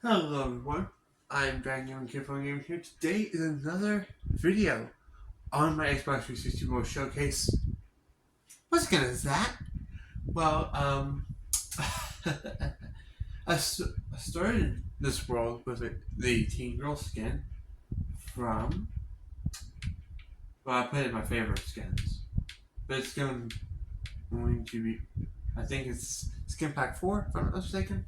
Hello everyone, I'm Daniel and Kid Funland here. Today is another video on my Xbox 360 World Showcase. What's good is that? Well, I started this world with the Teen Girl skin from, I put in my favorite skins. But it's going to be, I think it's Skin Pack 4, if I'm not mistaken.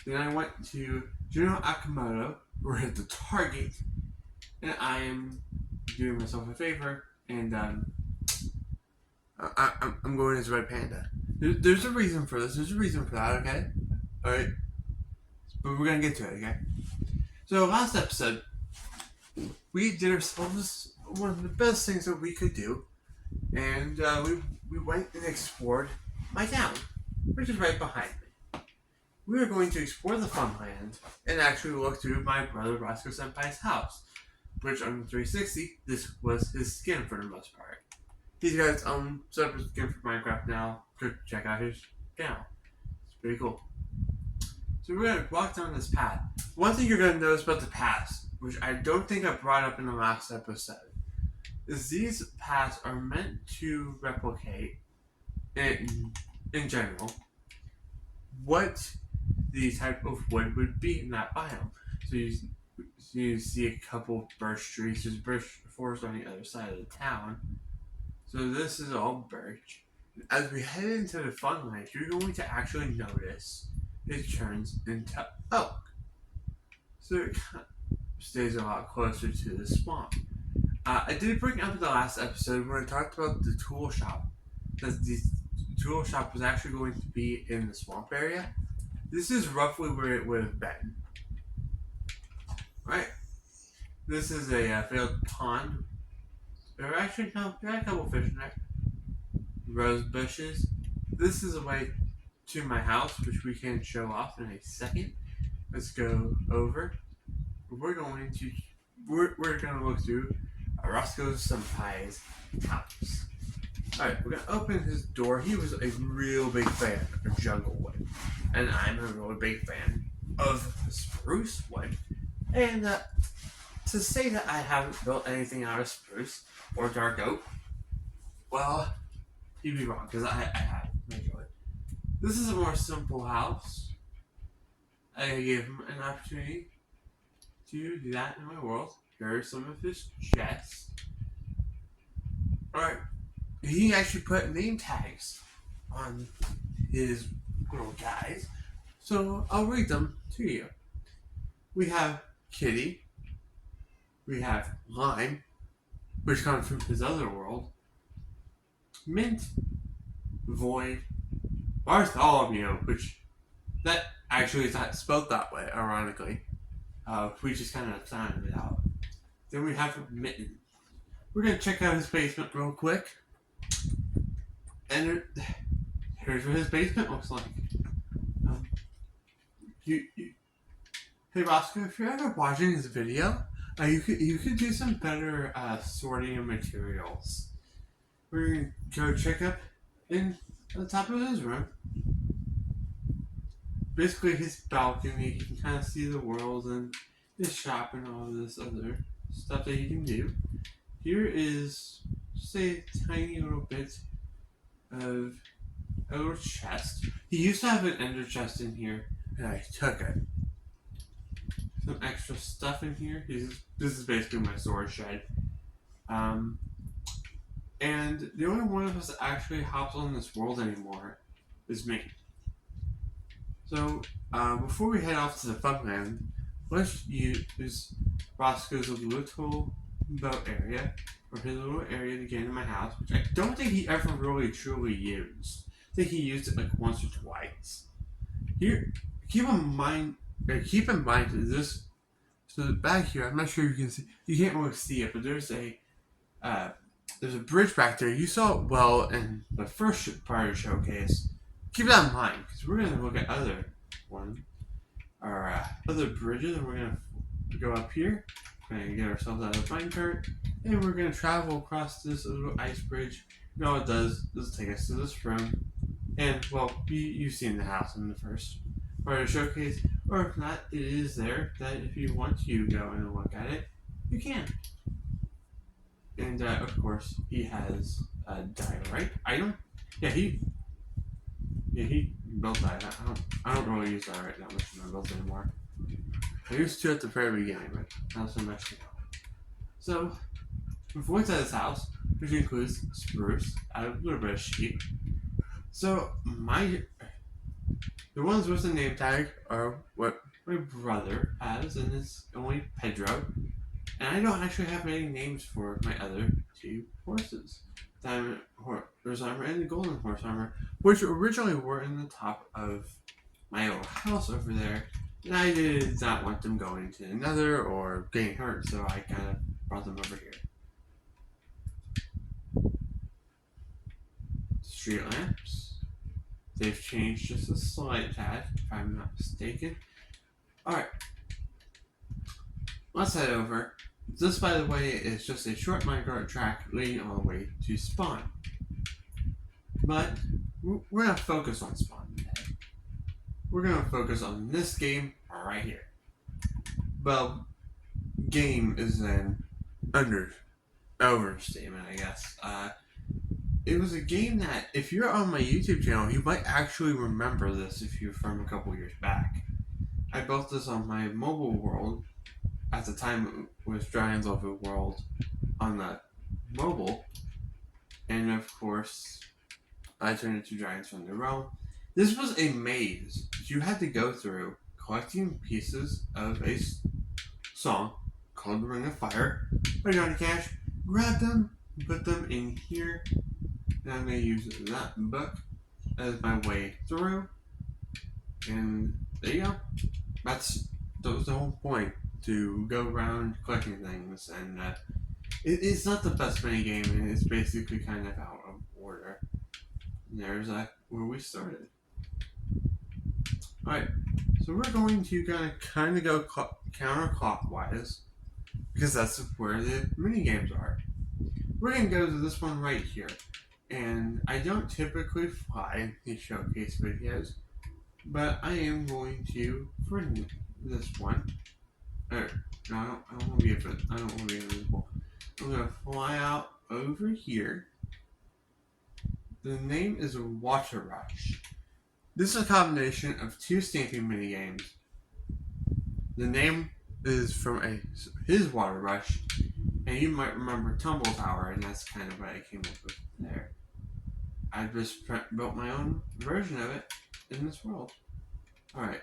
Then I went to General Akamoto, we're at the Target, and I am doing myself a favor, and I'm going as Red Panda. There's a reason for this. There's a reason for that. Okay, all right, but we're gonna get to it. Okay. So last episode, we did ourselves one of the best things that we could do, and we went and explored my town, which is right behind me. We are going to explore the Funland and actually look through my brother Roscoe Senpai's house, which on the 360, this was his skin for the most part. He's got his own separate skin for Minecraft now. Go check out his channel. It's pretty cool. So we're going to walk down this path. One thing you're going to notice about the paths, which I don't think I brought up in the last episode, is these paths are meant to replicate, in general, what the type of wood would be in that biome. So you see a couple of birch trees. There's birch forest on the other side of the town. So this is all birch. As we head into the Funland, you're going to actually notice it turns into oak. So it kind of stays a lot closer to the swamp. I did bring up in the last episode when I talked about the tool shop, that the tool shop was actually going to be in the swamp area. This is roughly where it would have been. Right. This is a failed pond. There are actually there are a couple fish in there. Rose bushes. This is a way to my house, which we can show off in a second. Let's go over. We're going to look through Roscoe Senpai's house. Alright, we're gonna open his door. He was a real big fan of jungle wood, and I'm a really big fan of spruce wood. And to say that I haven't built anything out of spruce or dark oak, well, you'd be wrong, because I have. This is a more simple house. I gave him an opportunity to do that in my world. Here are some of his chests. Alright. He actually put name tags on his little guys, so I'll read them to you. We have Kitty, we have Lime, which comes from his other world, Mint, Void, Bartholomew, which that actually is not spelled that way, ironically. We just kind of sounded it out. Then we have Mitten. We're going to check out his basement real quick. And here's what his basement looks like. Hey Roscoe, if you're ever watching this video, you could do some better sorting of materials. We're gonna go check up in the top of his room. Basically, his balcony. You can kind of see the world and his shop and all this other stuff that he can do. Here is just a tiny little bit of a little chest. He used to have an ender chest in here, and I took it. Some extra stuff in here. This is basically my storage shed. And the only one of us that actually hops on this world anymore is me. So, before we head off to the Funland, let's use Roscoe's little boat area, or his little area to get into my house, which I don't think he ever really truly used. I think he used it like once or twice. Here, keep in mind that this, so back here, I'm not sure you can see, you can't really see it, but there's a bridge back there. You saw it well in the first part of the showcase. Keep that in mind, because we're going to look at other bridges, and we're going to go up here. We're going to get ourselves out of the minecart, and we're going to travel across this little ice bridge. You know what it does? This will take us to this room. And, well, you've seen the house in the first part of the showcase. Or if not, it is there that if you want to go and look at it, you can. And of course, he has a diorite item. He built that. I don't really use diorite that much in my builds anymore. I used to at the very beginning, but not so much now. So, before inside this house, which includes spruce, a little bit of sheep. So the ones with the name tag are what my brother has, and it's only Pedro. And I don't actually have any names for my other two horses. Diamond Horse Armor and the Golden Horse Armor, which originally were in the top of my old house over there. And I did not want them going to another or getting hurt, so I kind of brought them over here. Street lamps. They've changed just a slight tad, if I'm not mistaken. Alright. Let's head over. This, by the way, is just a short minecart track leading all the way to spawn. But we're going to focus on spawn today. We're going to focus on this game right here. Well, game is an overstatement, I guess. It was a game that, if you're on my YouTube channel, you might actually remember this if you're from a couple years back. I built this on my mobile world. At the time, it was Dragons of the World on the mobile. And of course, I turned it to Dragons from the Realm. This was a maze you had to go through, collecting pieces of a song called The Ring of Fire by Johnny Cash. Grab them, put them in here. And I'm going to use that book as my way through. And there you go. That was the whole point, to go around collecting things. And it's not the best mini game, and it's basically kind of out of order. And there's where we started. Alright, so we're going to kind of go counterclockwise, because that's where the mini games are. We're going to go to this one right here. And I don't typically fly these showcase videos, but I am going to for this one. No, I don't want to be invisible. I'm going to fly out over here. The name is Water Rush. This is a combination of two stamping mini games. The name is from his Water Rush, and you might remember Tumble Tower, and that's kind of what I came up with there. I just built my own version of it in this world. Alright.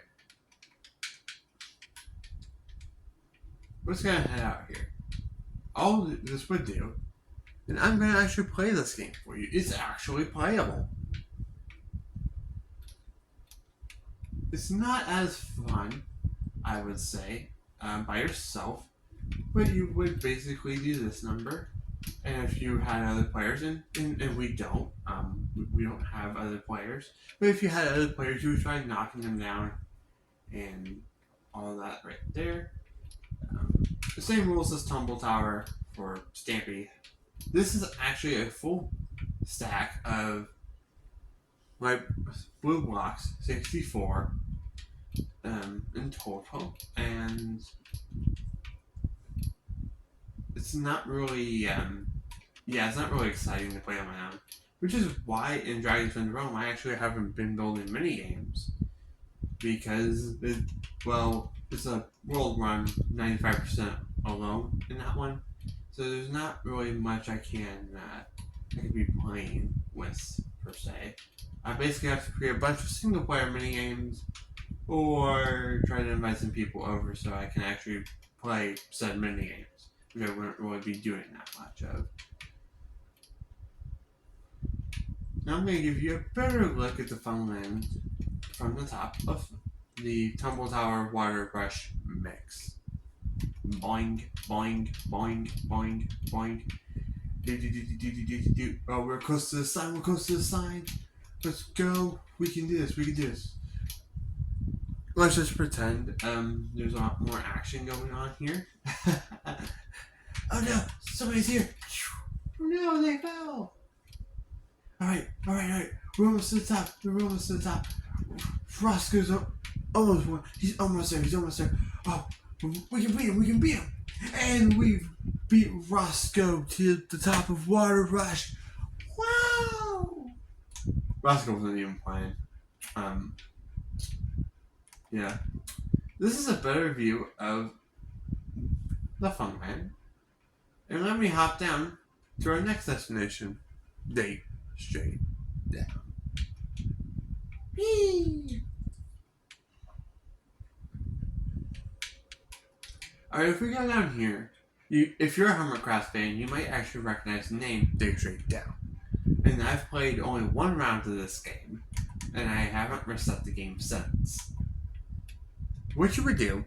Let's go head out here. All this would do, and I'm going to actually play this game for you. It's actually playable. It's not as fun, I would say, by yourself, but you would basically do this number. And if you had other players, and we don't have other players, but if you had other players, you would try knocking them down and all that right there. The same rules as Tumble Tower for Stampy. This is actually a full stack of my blue blocks, 64 in total, and it's not really, it's not really exciting to play on my own. Which is why in Dragons from the Realm I actually haven't been building mini games. Because, it's a world run 95% alone in that one. So there's not really much I can be playing with, per se. I basically have to create a bunch of single player mini games, or try to invite some people over so I can actually play said mini games, which I wouldn't really be doing that much of. Now I'm going to give you a better look at the Funland from the top of the Tumble Tower Water Rush mix. Boing, boing, boing, boing, boing. Oh, we're close to the sign, Let's go. We can do this, Let's just pretend there's a lot more action going on here. Oh no, somebody's here. No, they fell. Alright. We're almost to the top. Frost goes up. Almost one. He's almost there. He's almost there. Oh, we can beat him. We can beat him. And we've beat Roscoe to the top of Water Rush. Wow! Roscoe wasn't even playing. Yeah. This is a better view of the Funland. And let me hop down to our next destination. Dig straight down. Whee! Alright, if we go down here, if you're a Hermitcraft fan, you might actually recognize the name Dig Straight Down. And I've played only one round of this game, and I haven't reset the game since. What you would do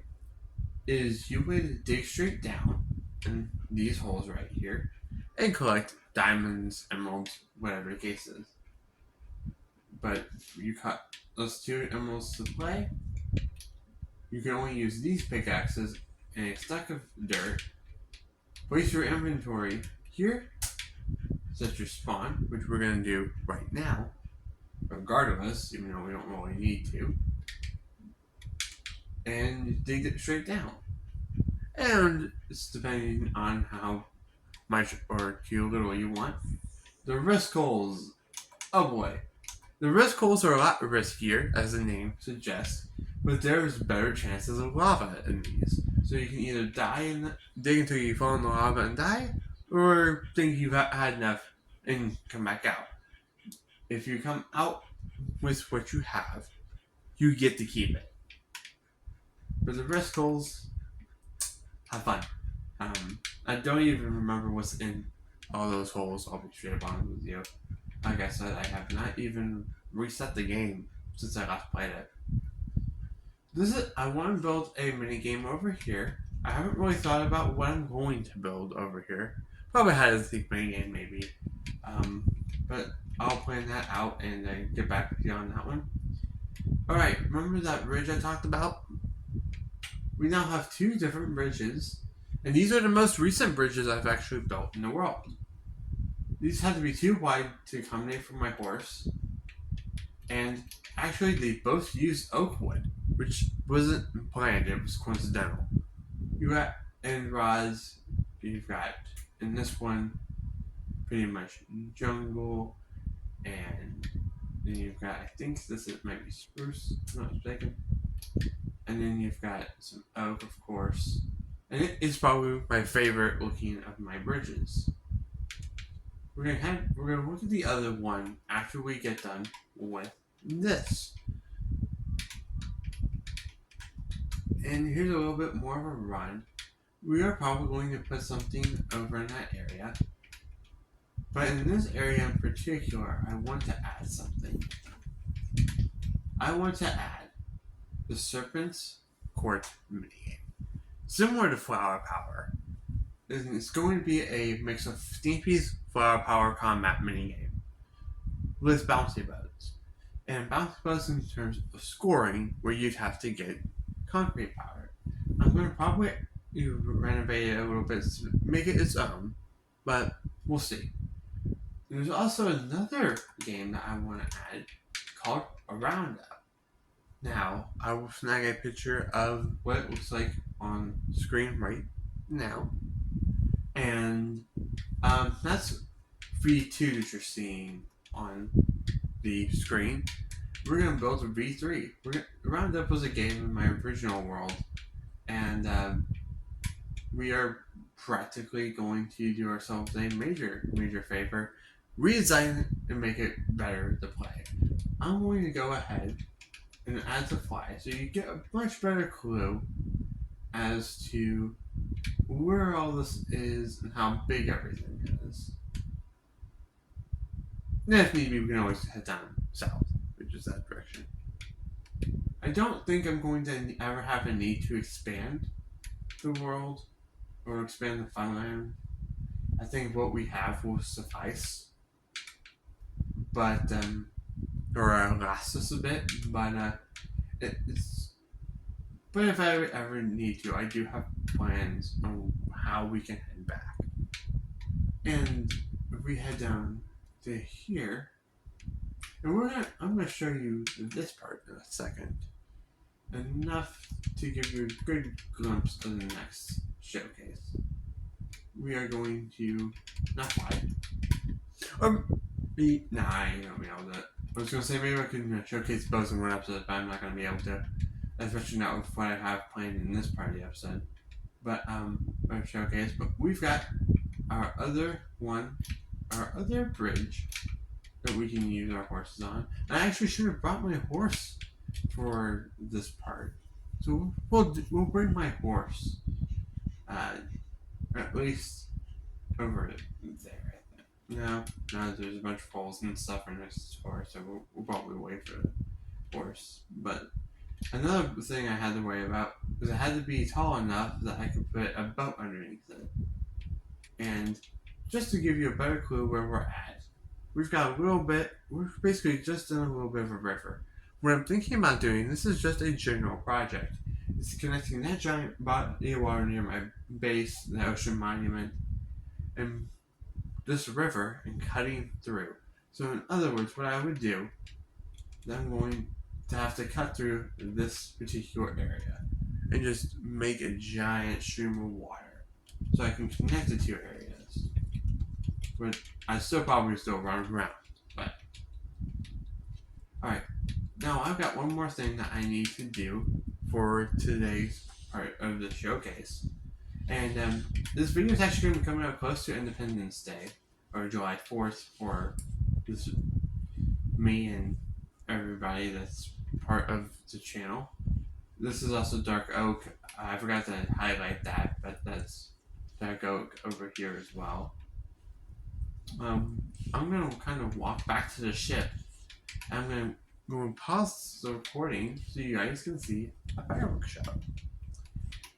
is you would dig straight down in these holes right here and collect diamonds, emeralds, whatever the case is. But you cut those 2 emeralds to play, you can only use these pickaxes and a stack of dirt. Place your inventory here, set your spawn, which we're going to do right now, regardless, even though we don't really need to, and dig it straight down. And it's depending on how much or too little you want. The risk holes, oh boy. The risk holes are a lot riskier, as the name suggests, but there's better chances of lava in these. So you can either die and dig until you fall in the lava and die, or think you've had enough and come back out. If you come out with what you have, you get to keep it. For the risk holes, have fun. I don't even remember what's in all those holes. I'll be straight up honest with you. Like I said, I have not even reset the game since I last played it. I want to build a mini game over here. I haven't really thought about what I'm going to build over here. Probably had a think mini game maybe. But I'll plan that out and get back with you on that one. Alright, remember that bridge I talked about? We now have 2 different bridges, and these are the most recent bridges I've actually built in the world. These had to be too wide to accommodate for my horse, and actually they both used oak wood, which wasn't planned, it was coincidental. You got end rods, you've got, in this one, pretty much jungle, and then you've got, I think might be spruce, if I'm not mistaken. And then you've got some oak, of course. And it is probably my favorite looking of my bridges. We're gonna look at the other one after we get done with this. And here's a little bit more of a run. We are probably going to put something over in that area. But in this area in particular, I want to add something. I want to add the Serpent's Court minigame. Similar to Flower Power. It's going to be a mix of Stimpy's Flower Power combat minigame with bouncy boats. And bouncy boats in terms of scoring, where you'd have to get concrete power. I'm going to probably renovate it a little bit to make it its own, but we'll see. There's also another game that I want to add called a Roundup. Now, I will snag a picture of what it looks like on screen right now. And that's V2 that you're seeing on the screen. We're going to build a V3. Roundup was a game in my original world. And we are practically going to do ourselves a major favor. Redesign it and make it better to play. I'm going to go ahead and add the fly so you get a much better clue as to where all this is and how big everything is. And if need be, we can always head down south, which is that direction. I don't think I'm going to ever have a need to expand the world or expand the Funland. I think what we have will suffice. But, or last us a bit, but but if I ever need to, I do have plans on how we can head back. And if we head down to here, and I'm gonna show you this part in a second. enough to give you a good glimpse of the next showcase. We are going to not fly. Or I ain't gonna be able to. I was gonna say maybe I could showcase both in one episode, but I'm not gonna be able to. Especially not with what I have planned in this part of the episode. But our showcase. But we've got our other bridge that we can use our horses on. I actually should have brought my horse for this part. So we'll bring my horse. At least over there. No, there's a bunch of holes and stuff in this horse, so we'll probably wait for the horse. But another thing I had to worry about was it had to be tall enough that I could put a boat underneath it. And just to give you a better clue where we're at, we've got we're basically just in a little bit of a river. What I'm thinking about doing, this is just a general project. It's connecting that giant body of water near my base, the ocean monument, and this river and cutting through. So in other words, what I would do, I'm going to have to cut through this particular area and just make a giant stream of water so I can connect the two areas. But I probably still run around. But alright, now I've got one more thing that I need to do for today's part of the showcase. And this video is actually going to be coming out close to Independence Day, or July 4th, for this, me and everybody that's part of the channel. This is also Dark Oak. I forgot to highlight that, but that's Dark Oak over here as well. I'm going to kind of walk back to the ship. I'm going to pause the recording so you guys can see a fireworks show.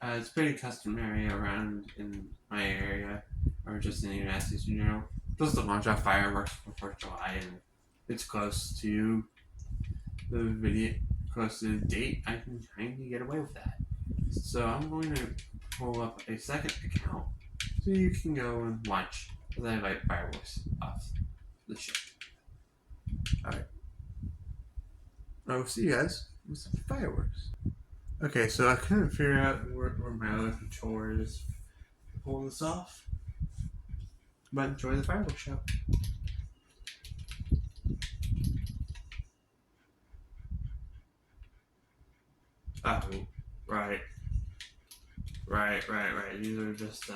It's pretty customary around in my area, or just in the United States in general, just to launch off fireworks for 4th of July, and it's close to close to the date. I can kind of get away with that. So I'm going to pull up a second account so you can go and watch as I light fireworks off the ship. Alright. I'll see you guys with some fireworks. Okay, so I couldn't figure out where my other controller is to pull this off. But enjoy the fireworks show. Oh, right. These are just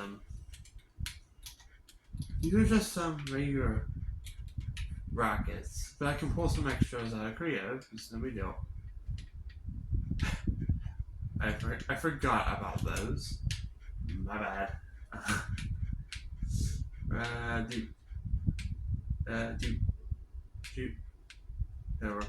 some regular rockets. But I can pull some extras out of Creative. It's no big deal. I forgot about those. My bad. There works.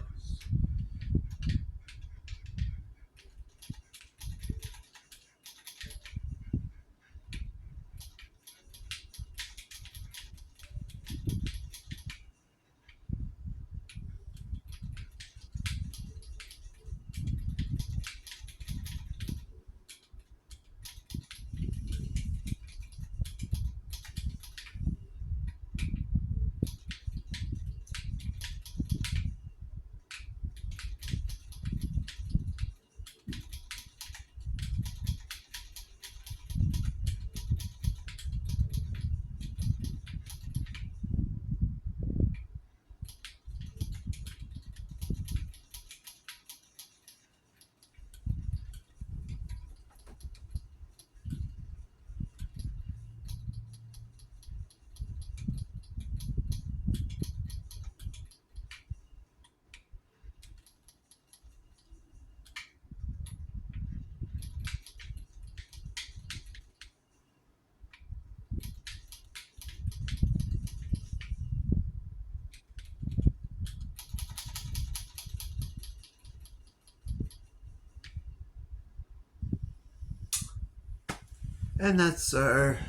And that's our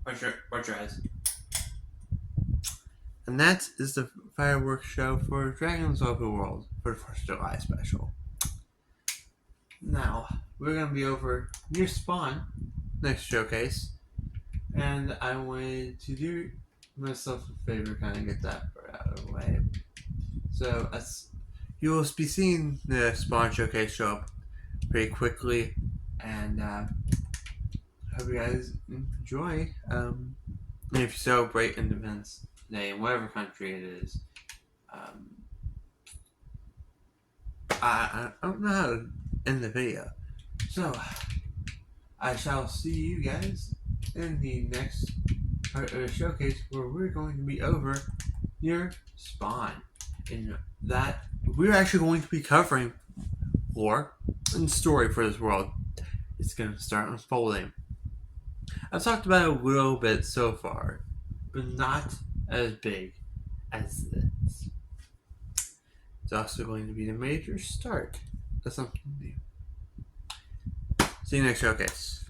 watch your eyes. And that is the fireworks show for Dragons of the World for the 1st of July special. Now, we're going to be over near Spawn next showcase. And I wanted to do myself a favor, kind of get that part out of the way. So, you will be seeing the Spawn Showcase show up pretty quickly, and hope you guys enjoy. And if you celebrate Independence Day in whatever country it is, I don't know how to end the video. So, I shall see you guys in the next part of the showcase where we're going to be over your Spawn. And that we're actually going to be covering lore and story for this world. It's going to start unfolding. I've talked about it a little bit so far, but not as big as this. It's also going to be the major start of something new. See you next showcase.